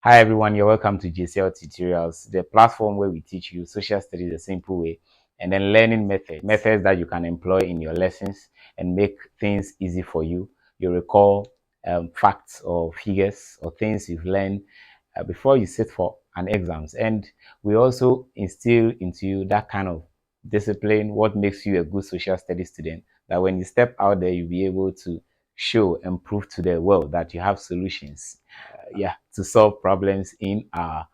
Hi everyone, you're welcome to JCL Tutorials, the platform where we teach you social studies the simple way and then learning methods that you can employ in your lessons and make things easy for you. You recall facts or figures or things you've learned before you sit for an exams. And we also instill into you that kind of discipline, what makes you a good social studies student, that when you step out there, you'll be able to show and prove to the world that you have solutions to solve problems in our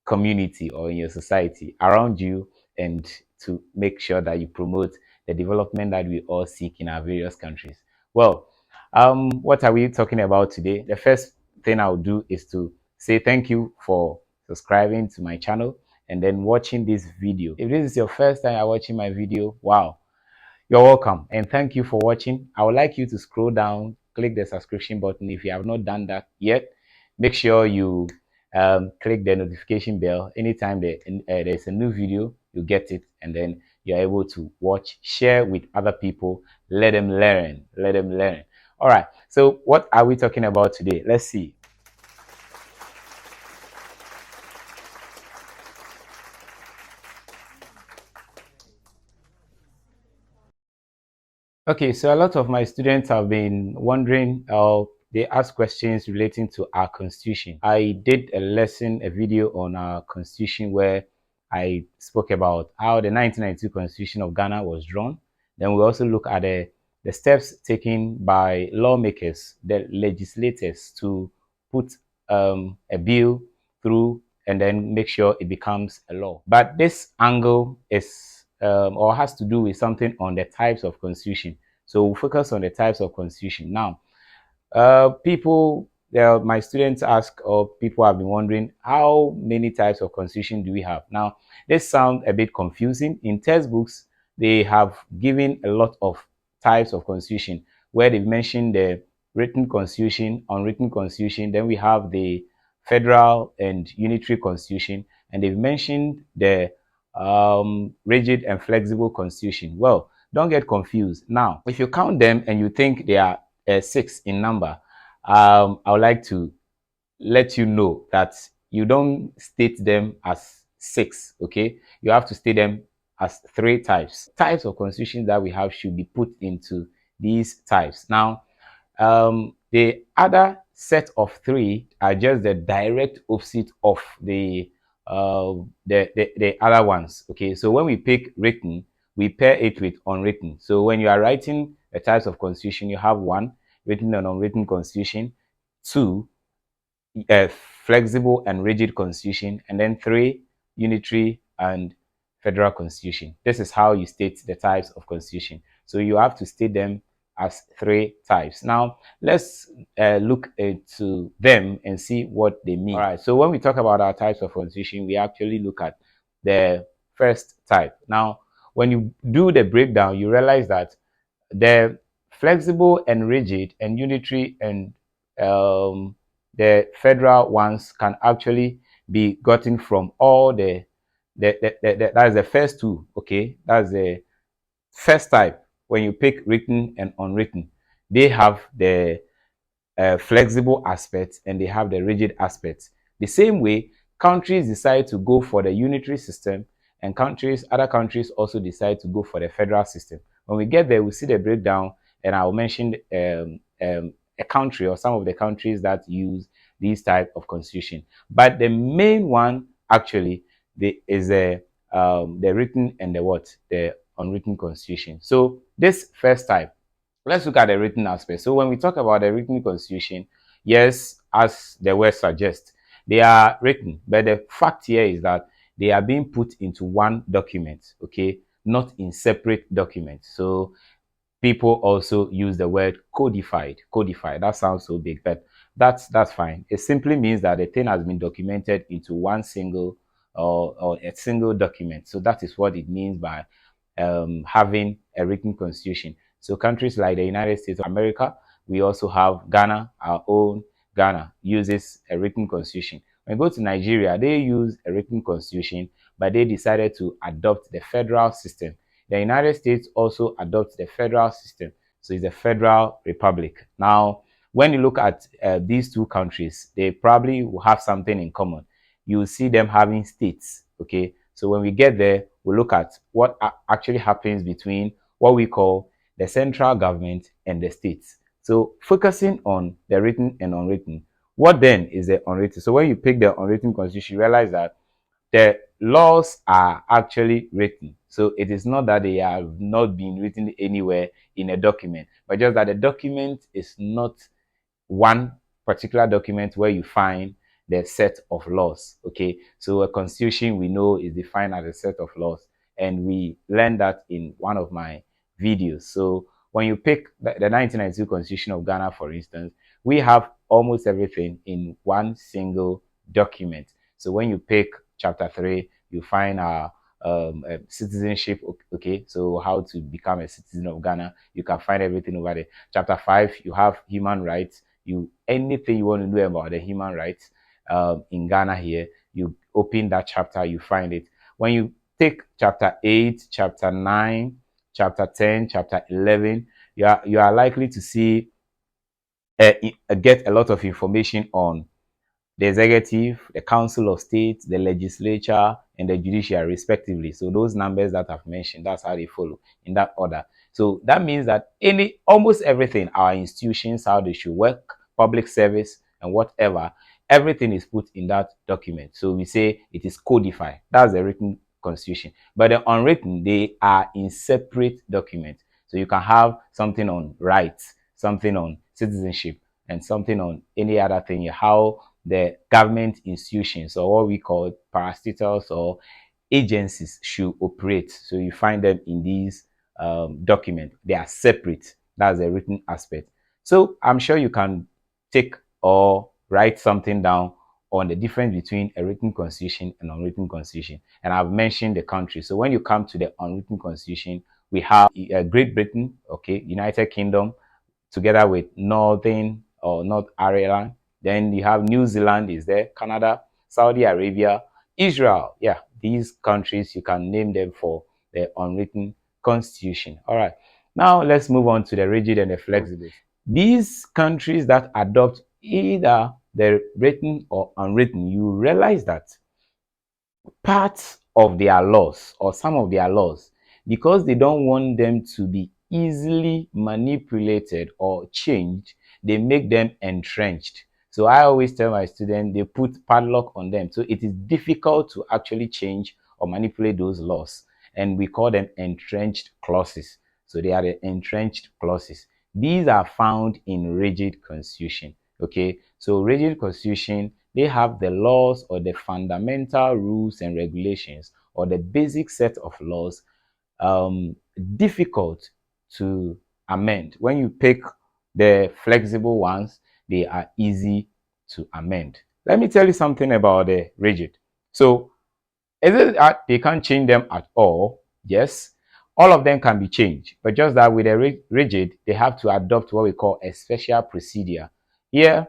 community or in your society around you, and to make sure that you promote the development that we all seek in our various countries. Well, what are we talking about today? The first thing I'll do is to say thank you for subscribing to my channel and then watching this video. If this is your first time watching my video, wow, you're welcome and thank you for watching. I would like you to scroll down, click the subscription button if you have not done that yet. Make sure you click the notification bell. Anytime there's a new video, you get it, and then you're able to watch, share with other people, let them learn, let them learn. All right, so what are we talking about today? Let's see. Okay, so a lot of my students have been wondering, they ask questions relating to our constitution. I did a lesson, a video on our constitution where I spoke about how the 1992 constitution of Ghana was drawn. Then we also look at the steps taken by lawmakers, the legislators, to put a bill through and then make sure it becomes a law. But this angle is or has to do with something on the types of constitution. So we'll focus on the types of constitution. Now, my students ask, or people have been wondering, how many types of constitution do we have? Now, this sounds a bit confusing. In textbooks, they have given a lot of types of constitution where they've mentioned the written constitution, unwritten constitution, then we have the federal and unitary constitution, and they've mentioned the rigid and flexible constitution. Well, don't get confused. Now, if you count them and you think they are 6 in number, I would like to let you know that you don't state them as 6, okay? You have to state them as 3 types. Types of constitution that we have should be put into these types. Now, the other set of 3 are just the direct opposite of the other ones. Okay, so when we pick written, we pair it with unwritten. So when you are writing the types of constitution, you have 1 written and unwritten constitution, 2 a flexible and rigid constitution, and then 3 unitary and federal constitution. This is how you state the types of constitution. So you have to state them as 3 types. Now let's look into them and see what they mean. All right, so when we talk about our types of constitution, we actually look at the first type. Now when you do the breakdown, you realize that the flexible and rigid and unitary and the federal ones can actually be gotten from all that's the first 2. Okay, that's the first type. When you pick written and unwritten, they have the flexible aspects and they have the rigid aspects. The same way, countries decide to go for the unitary system, and other countries also decide to go for the federal system. When we get there, we'll see the breakdown, and I'll mention a country or some of the countries that use these type of constitution. But the main one actually is the written and the unwritten constitution. So this first type, let's look at the written aspect. So when we talk about the written constitution, yes, as the word suggests, they are written, but the fact here is that they are being put into one document, okay, not in separate documents. So people also use the word codified. Codified, that sounds so big, but that's fine. It simply means that the thing has been documented into one single or a single document. So that is what it means by having a written constitution. So countries like the United States of America, we also have Ghana. Our own Ghana uses a written constitution. When you go to Nigeria, they use a written constitution, but they decided to adopt the federal system. The United States also adopts the federal system. So it's a federal republic. Now, when you look at these two countries, they probably will have something in common. You will see them having states. Okay, so when we get there, we'll look at what actually happens between what we call the central government and the states. So focusing on the written and unwritten, what then is the unwritten? So when you pick the unwritten constitution, you realize that the laws are actually written. So it is not that they have not been written anywhere in a document, but just that the document is not one particular document where you find the set of laws. Okay, so a constitution we know is defined as a set of laws, and we learned that in one of my videos. So when you pick the 1992 Constitution of Ghana, for instance, we have almost everything in one single document. So when you pick chapter 3, you find our citizenship. Okay, so how to become a citizen of Ghana, you can find everything over there. Chapter 5, you have human rights. You anything you want to know about the human rights in Ghana here, you open that chapter, you find it. When you take chapter 8, chapter 9, chapter 10, chapter 11, you are likely to see get a lot of information on the executive, the council of state, the legislature, and the judiciary, respectively. So those numbers that I've mentioned, that's how they follow in that order. So that means that almost everything, our institutions, how they should work, public service, and whatever, everything is put in that document. So we say it is codified. That's the written constitution. But the unwritten, they are in separate documents. So you can have something on rights, something on citizenship, and something on any other thing. How the government institutions, or what we call parastatals or agencies, should operate. So you find them in these documents. They are separate. That's the written aspect. So I'm sure you can take or write something down on the difference between a written constitution and unwritten constitution. And I've mentioned the country. So when you come to the unwritten constitution, we have Great Britain, okay, United Kingdom, together with Northern or North Ireland. Then you have New Zealand is there, Canada, Saudi Arabia, Israel. Yeah, these countries, you can name them for the unwritten constitution. All right. Now let's move on to the rigid and the flexible. These countries that adopt either the written or unwritten, you realize that parts of their laws or some of their laws, because they don't want them to be easily manipulated or changed, they make them entrenched. So I always tell my students, they put padlock on them. So it is difficult to actually change or manipulate those laws. And we call them entrenched clauses. So they are the entrenched clauses. These are found in rigid constitution. Okay, so rigid constitution, they have the laws or the fundamental rules and regulations or the basic set of laws difficult to amend. When you pick the flexible ones, they are easy to amend. Let me tell you something about the rigid. So is it that they can't change them at all? Yes, all of them can be changed, but just that with a rigid, they have to adopt what we call a special procedure. Here,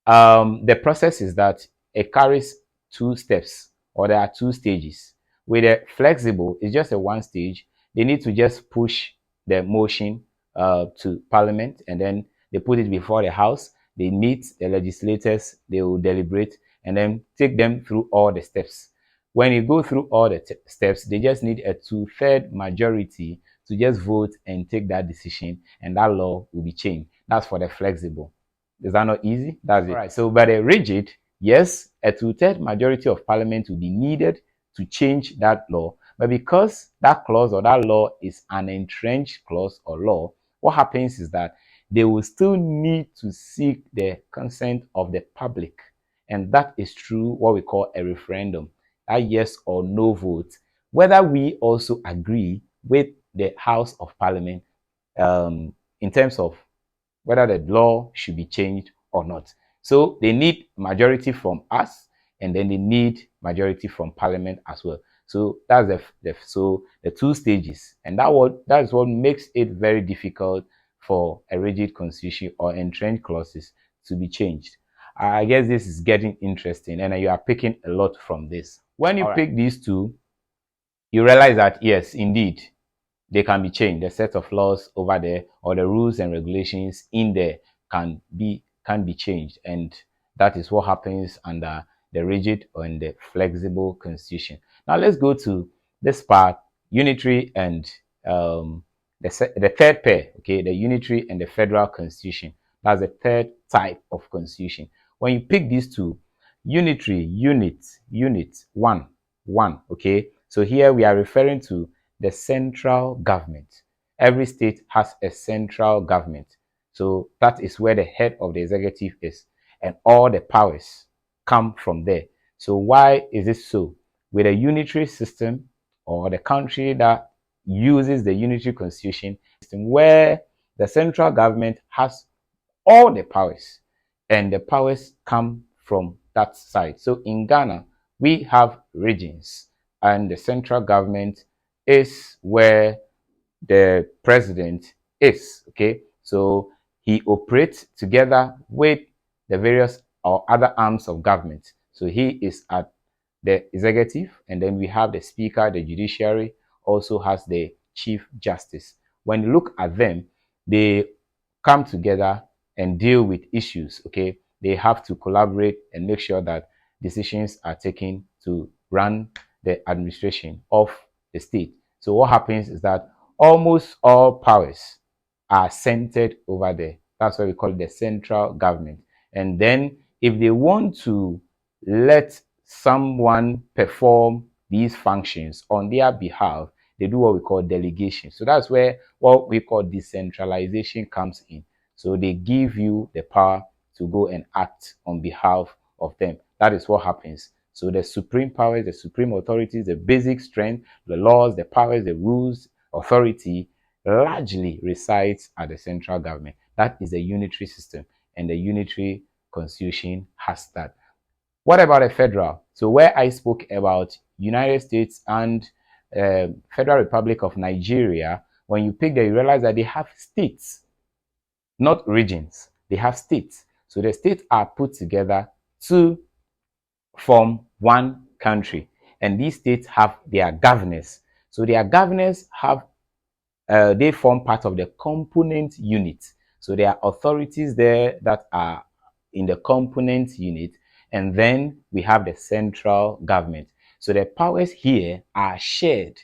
the process is that it carries two steps, or there are two stages. With a flexible, it's just a one stage. They need to just push the motion to parliament, and then they put it before the house. They meet the legislators, they will deliberate, and then take them through all the steps. When you go through all the steps, they just need a two-third majority to just vote and take that decision, and that law will be changed. That's for the flexible. Is that not easy? That's it. All right. So, by the rigid, yes, a two-third majority of parliament will be needed to change that law. But because that clause or that law is an entrenched clause or law, what happens is that they will still need to seek the consent of the public. And that is through what we call a referendum, a yes or no vote, whether we also agree with the House of Parliament in terms of whether the law should be changed or not. So they need majority from us, and then they need majority from parliament as well. So that's the two stages, and that is what makes it very difficult for a rigid constitution or entrenched clauses to be changed. I guess this is getting interesting, and you are picking a lot from this. When you pick these two, you realize that yes, indeed, they can be changed. The set of laws over there or the rules and regulations in the can be changed, and that is what happens under the rigid and the flexible constitution. Now let's go to this part: unitary and the third pair. Okay, the unitary and the federal constitution. That's the third type of constitution. When you pick these two, unitary, unit, one. Okay, so here we are referring to the central government. Every state has a central government. So that is where the head of the executive is, and all the powers come from there. So why is it so? With a unitary system, or the country that uses the unitary constitution system, where the central government has all the powers, and the powers come from that side. So in Ghana, we have regions, and the central government is where the president is. Okay, so he operates together with the various or other arms of government. So he is at the executive, and then we have the speaker. The judiciary also has the chief justice. When you look at them, they come together and deal with issues. Okay, they have to collaborate and make sure that decisions are taken to run the administration of the state. So what happens is that almost all powers are centered over there. That's why we call it the central government. And then if they want to let someone perform these functions on their behalf, they do what we call delegation. So that's where what we call decentralization comes in. So they give you the power to go and act on behalf of them. That is what happens. So the supreme powers, the supreme authorities, the basic strength, the laws, the powers, the rules, authority largely resides at the central government. That is a unitary system, and the unitary constitution has that. What about a federal? So where I spoke about United States and Federal Republic of Nigeria, when you pick them, you realize that they have states, not regions. They have states. So the states are put together to form one country, and these states have their governors. So their governors have they form part of the component unit. So there are authorities there that are in the component unit, and then we have the central government. So the powers here are shared.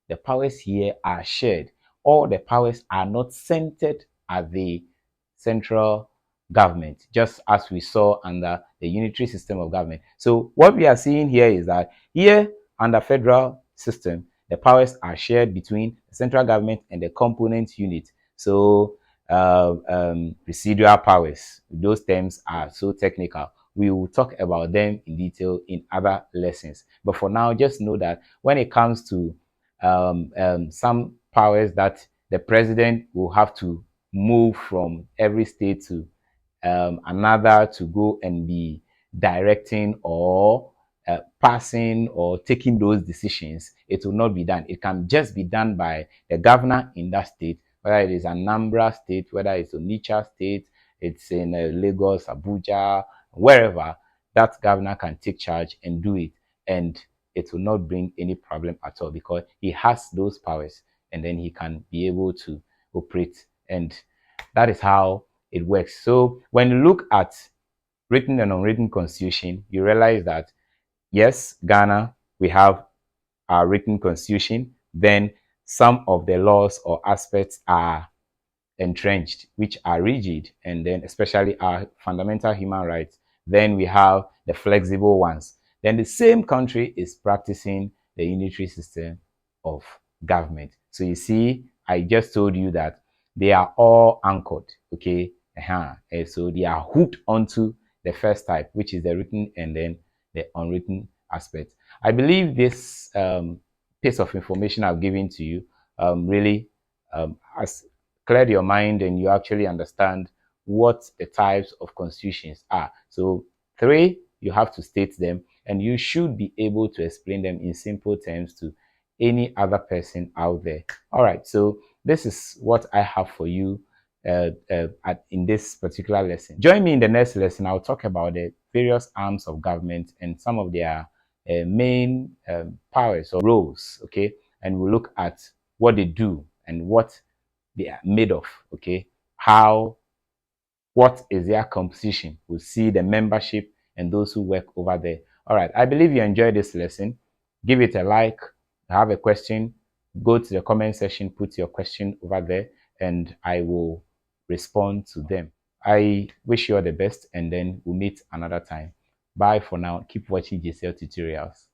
The powers here are shared. All the powers are not centered at the central government, just as we saw under the unitary system of government. So what we are seeing here is that here under federal system, the powers are shared between the central government and the component unit. So residual powers, those terms are so technical. We will talk about them in detail in other lessons. But for now, just know that when it comes to some powers that the president will have to move from every state to another to go and be directing or passing or taking those decisions, it will not be done. It can just be done by the governor in that state, whether it is Anambra state, whether it's Onitsha state, it's in Lagos, Abuja, wherever. That governor can take charge and do it, and it will not bring any problem at all, because he has those powers, and then he can be able to operate, and that is how it works. So when you look at written and unwritten constitution, you realize that yes, Ghana, we have our written constitution. Then some of the laws or aspects are entrenched, which are rigid, and then especially our fundamental human rights. Then we have the flexible ones. Then the same country is practicing the unitary system of government. So you see, I just told you that they are all anchored, okay? And so they are hooked onto the first type, which is the written and then the unwritten aspect. I believe this piece of information I've given to you really has cleared your mind, and you actually understand what the types of constitutions are. So three, you have to state them, and you should be able to explain them in simple terms to any other person out there. All right, so this is what I have for you in this particular lesson. Join me in the next lesson. I'll talk about the various arms of government and some of their main powers or roles, okay? And we'll look at what they do and what they are made of, okay? How what is their composition. We'll see the membership and those who work over there. All right, I believe you enjoyed this lesson. Give it a like. Have a question, go to the comment section, put your question over there, and I will respond to them. I wish you all the best, and then we'll meet another time. Bye for now. Keep watching JCL tutorials.